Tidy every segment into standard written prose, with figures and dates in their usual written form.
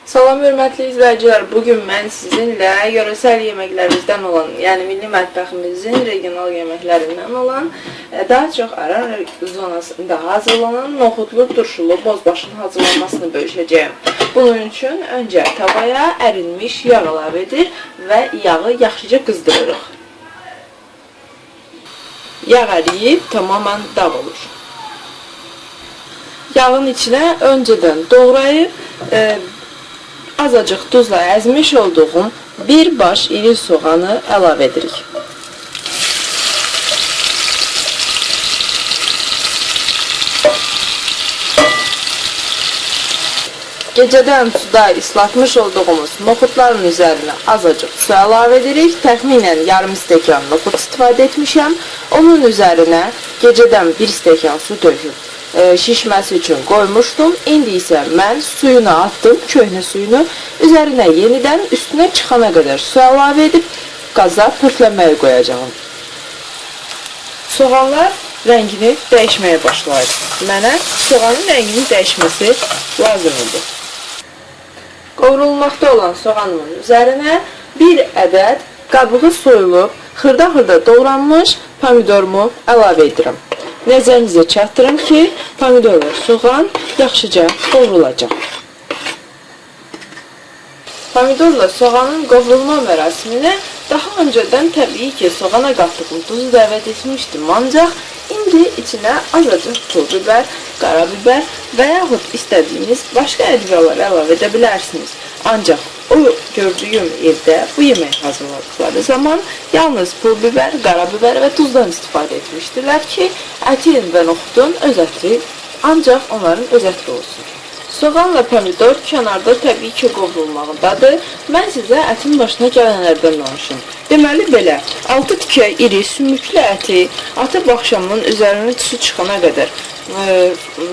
Salam hörmətli izləyicilər, bugün mən sizinlə yöresel yeməklərimizdən olan, yəni milli mətbəximizin regional yeməklərindən olan, daha çox Aran zonasında hazırlanan noxudlu, turşulu bozbaşın hazırlanmasını bölüşəcəyim. Bunun üçün öncə tavaya ərinmiş yağ əlavə edir və yağı yaxşıca qızdırırıq. Yağ əriyib tamamən dağ olur. Yağın içinə öncədən doğrayıb, azacıq tuzla əzmiş olduğum bir baş iri soğanı əlavə edirik. Gecədən suda ıslatmış olduğumuz noxudların üzərinə azacıq su əlavə edirik. Təxminən yarım stəkan noxud istifadə etmişəm. Onun üzərinə gecədən bir stəkan su töküb şişməsi üçün qoymuşdum. İndi isə mən suyunu attım, köhnə suyunu. Üzərinə yenidən üstünə çıxana qədər su əlavə edib qaza pörtləməyə qoyacağım. Soğanlar rəngini dəyişməyə başlayır. Mənə soğanın rənginin dəyişməsi lazımdır. Qovrulmaqda olan soğanımın üzərinə bir ədəd qabığı soyulub, xırda-xırda doğranmış pomidorumu əlavə edirəm. Nəzərinizə çatdırım ki, pomidor və soğan yaxşıca qovrulacaq. Pomidorla soğanın qovrulma mərasiminə daha öncədən təbii ki, soğana qatdığım tuzu dəvət etmişdim, ancaq indi içinə azacıq pul biber, qarabibər və yaxud istədiyiniz başqa ədviyalar əlavə edə bilərsiniz. Ancaq o gördüyüm evdə bu yemək hazırladıkları zaman yalnız pul biber, qarabibər və tuzdan istifadə etmişdilər ki, ətin və noxudun öz ətri, ancaq onların öz ətri olsun. Soğanla pomidor kənarda təbii ki, qovrulmağındadır. Mən sizə ətin başına gələnlərdən danışım. Deməli belə, 6 tikə iri, sümüklü əti atıb axşamın üzərinə su çıxana qədər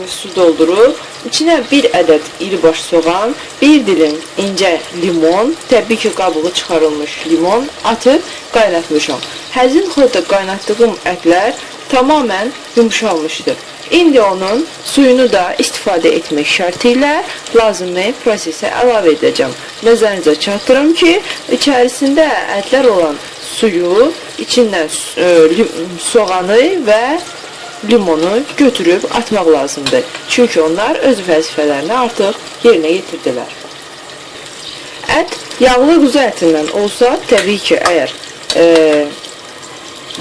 su doldurub, içinə bir ədəd iri baş soğan, bir dilim incə limon, təbii ki, qabığı çıxarılmış limon atıb qaynatmışam. Həzin xorda qaynatdığım ətlər tamamən yumuşalmışdır. İndi onun suyunu da istifadə etmək şərti ilə lazımlı prosesə əlavə edəcəm. Nəzərinizə çatdırım ki, içərisində ətlər olan suyu, içindən soğanı və limonu götürüb atmaq lazımdır. Çünki onlar öz vəzifələrini artıq yerinə yetirdilər. Ət yağlı quzu ətindən olsa, təbii ki, əgər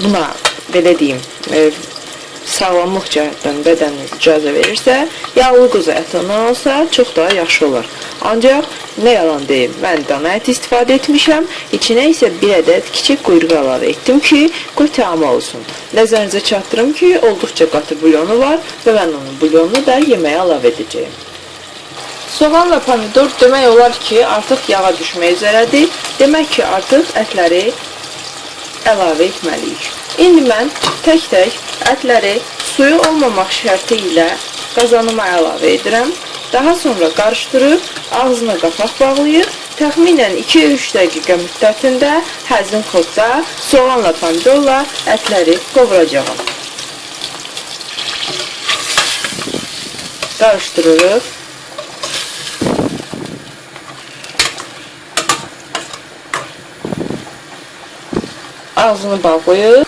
buna belə deyim, sağlamlıq cəhətdən bədəniniz icazə verirsə, yağlı quzu ətindən olsa çox daha yaxşı olar. Ancaq nə yalan deyim, mən dana əti istifadə etmişəm, içinə isə bir ədəd kiçik quyruq əlavə etdim ki, qoy təamı olsun. Nəzərinizə çatdırım ki, olduqca qatı bulyonu var və mən onun bulyonunu da yeməyə əlavə edəcəyim. Soğanla pomidor demək olar ki, artıq yağa düşmək üzərədir. Demək ki, artıq ətləri əlavə etməliyik. İndi mən tək-tək ətləri suyu olmamaq şərti ilə qazanıma əlavə edirəm. Daha sonra qarışdırıb, ağzına qapaq bağlayıb, təxminən 2-3 dəqiqə müddətində həzin xodda soğanla pomidorla ətləri qovuracağım. Qarışdırırıq. Ağzını bağlayıb.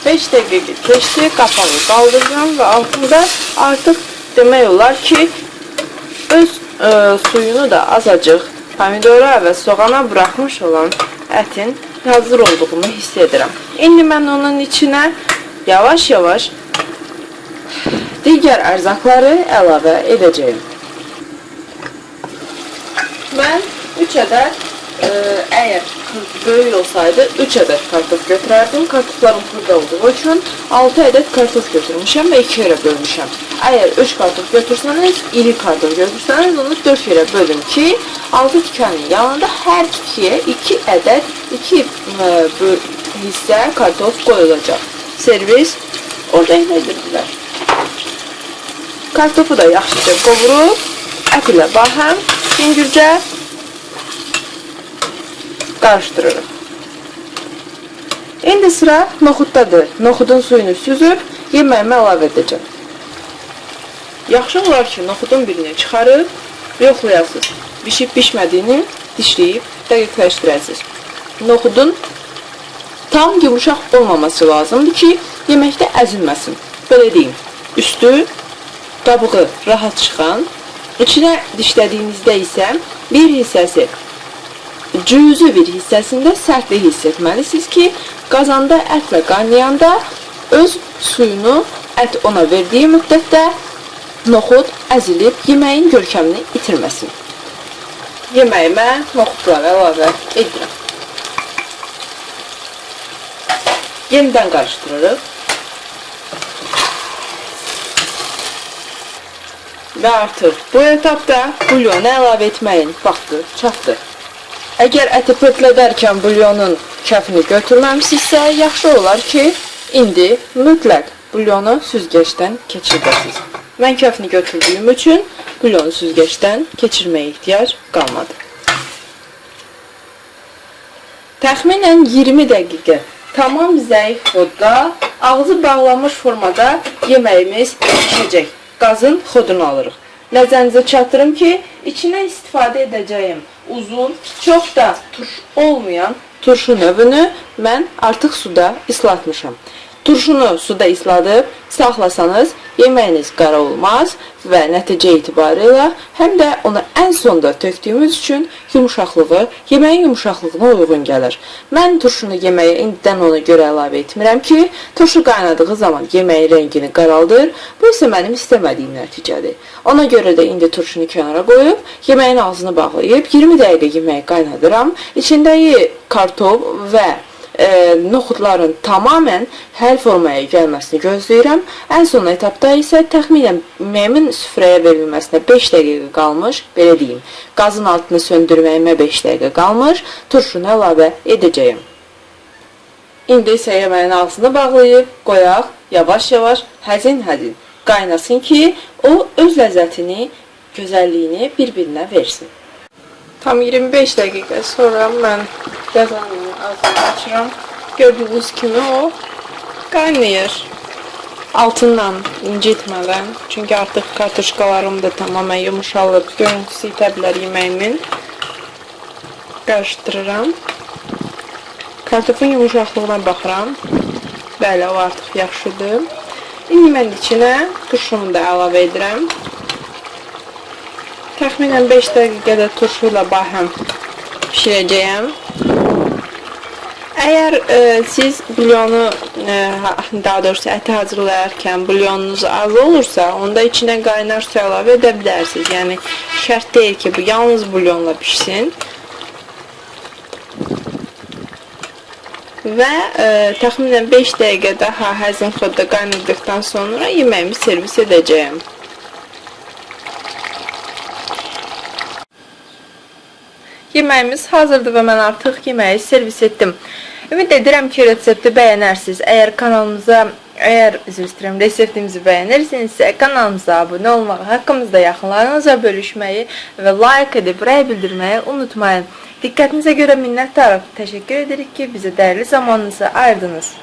5 dəqiqə keçdi, qapağı qaldıracağım və altında artıq demək olar ki, öz suyunu da azacıq pomidora və soğana buraxmış olan ətin hazır olduğunu hiss edirəm. İndi mən onun içinə yavaş-yavaş digər ərzaqları əlavə edəcəyim. Mən 3 ədəd, əgər böyük olsaydı 3 ədəd kartof götürərdim. Kartoflarım xırda olduğu üçün 6 ədəd kartof götürmüşəm və 2 yerə bölmüşəm. Əgər 3 kartof götürsəniz, iri kartof götürsəniz, onu 4 yerə bölün ki, 6 tikənin yanında hər tikiyə 2 ədəd, 2 hissə kartof qoyulacaq. Servis orada edirdilər. Kartofu da yaxşıca qovurub, ət ilə bahəm, yüngülcə qarışdırırıq. İndi sıra noxuddadır. Noxudun suyunu süzüb yeməyimə əlavə edəcəm. Yaxşı olar ki, noxudun birini çıxarıb yoxlayasınız. Bişib-bişmədiyini dişləyib dəqiqləşdirəsiniz. Noxudun tam yumuşaq olmaması lazımdır ki, yeməkdə əzilməsin. Belə deyim, üstü, qabığı rahat çıxan, içinə dişlədiyinizdə isə bir hissəsi, cüzü bir hissəsində sərtlik hiss etməlisiniz ki, qazanda ətlə qaynayanda öz suyunu ət ona verdiyi müddətdə noxud əzilib yeməyin görkəmini itirməsin. Yeməyimə noxudları əlavə edirəm. Yenidən qarışdırırıq. Və artıq bu etapda bulyonu əlavə etməyin vaxtı çatdı. Əgər əti pörtlədərkən bulyonun kəfini götürməmsinizsə, yaxşı olar ki, indi mütləq bulyonu süzgəcdən keçirdəsiniz. Mən kəfini götürdüyüm üçün bulyonu süzgəcdən keçirməyə ehtiyac qalmadı. Təxminən 20 dəqiqə tamam zəif odda, ağzı bağlanmış formada yeməyimiz pişəcək. Qazın xodunu alırıq. Nəzərinizə çatdırım ki, içinə istifadə edəcəyim uzun, çox da turş olmayan turşu növünü mən artıq suda islatmışam. Turşunu suda isladıb saxlasanız yeməyiniz qara olmaz və nəticə etibarilə həm də onu ən sonda tökdüyümüz üçün yumuşaqlığı, yeməyin yumuşaqlığına uyğun gəlir. Mən turşunu yeməyə indidən ona görə əlavə etmirəm ki, turşu qaynadığı zaman yeməyin rəngini qaraldır. Bu isə mənim istəmədiyim nəticədir. Ona görə də indi turşunu kənara qoyub, yeməyin ağzını bağlayıb 20 dəqiqə yeməyi qaynadıram. İçindəki kartof və noxudların tamamən həll formaya gəlməsini gözləyirəm. Ən son etapda isə təxminən yeməyimin süfrəyə verilməsinə 5 dəqiqə qalmış, belə deyim. Qazın altını söndürməyimə 5 dəqiqə qalmış, turşunu əlavə edəcəyim. İndi isə yeməyin ağzını bağlayıb qoyaq, yavaş-yavaş, həzin-həzin qaynasın ki, o öz ləzzətini, gözəlliyini bir-birinə versin. Tam 25 dəqiqə sonra mən qazanın ağzını açıram. Gördüyünüz kimi o qaynayır. Altından incitmədən. Çünki artıq kartuşkalarım da tamamən yumuşalıb. Görüntüsü itə bilər yeməyimin. Qarışdırıram. Kartofun yumuşaqlığına baxıram. Bəli, o artıq yaxşıdır. İndi mən içinə turşumu da əlavə edirəm. Təxminən 5 dəqiqədə turşu ilə bahəm pişirəcəyəm. Əgər siz bulyonu, daha doğrusu əti hazırlayarkən bulyonunuz az olursa, onda içinə qaynar su əlavə edə bilərsiniz. Yəni, şərt deyil ki, bu yalnız bulyonla pişsin. Və təxminən 5 dəqiqə daha həzin xodda qaynadıqdan sonra yeməyimi servis edəcəyəm. Yeməyimiz hazırdır və mən artıq yeməyi servis etdim. Ümid edirəm ki, resepti bəyənərsiniz. Əgər kanalımıza, reseptimizi bəyənirsinizsə, kanalımıza abunə olmağı, haqqımızda yaxınlarınızla bölüşməyi və like edib rəy bildirməyi unutmayın. Diqqətinizə görə minnətdarıq. Təşəkkür edirik ki, bizə dəyərli zamanınızı ayırdınız.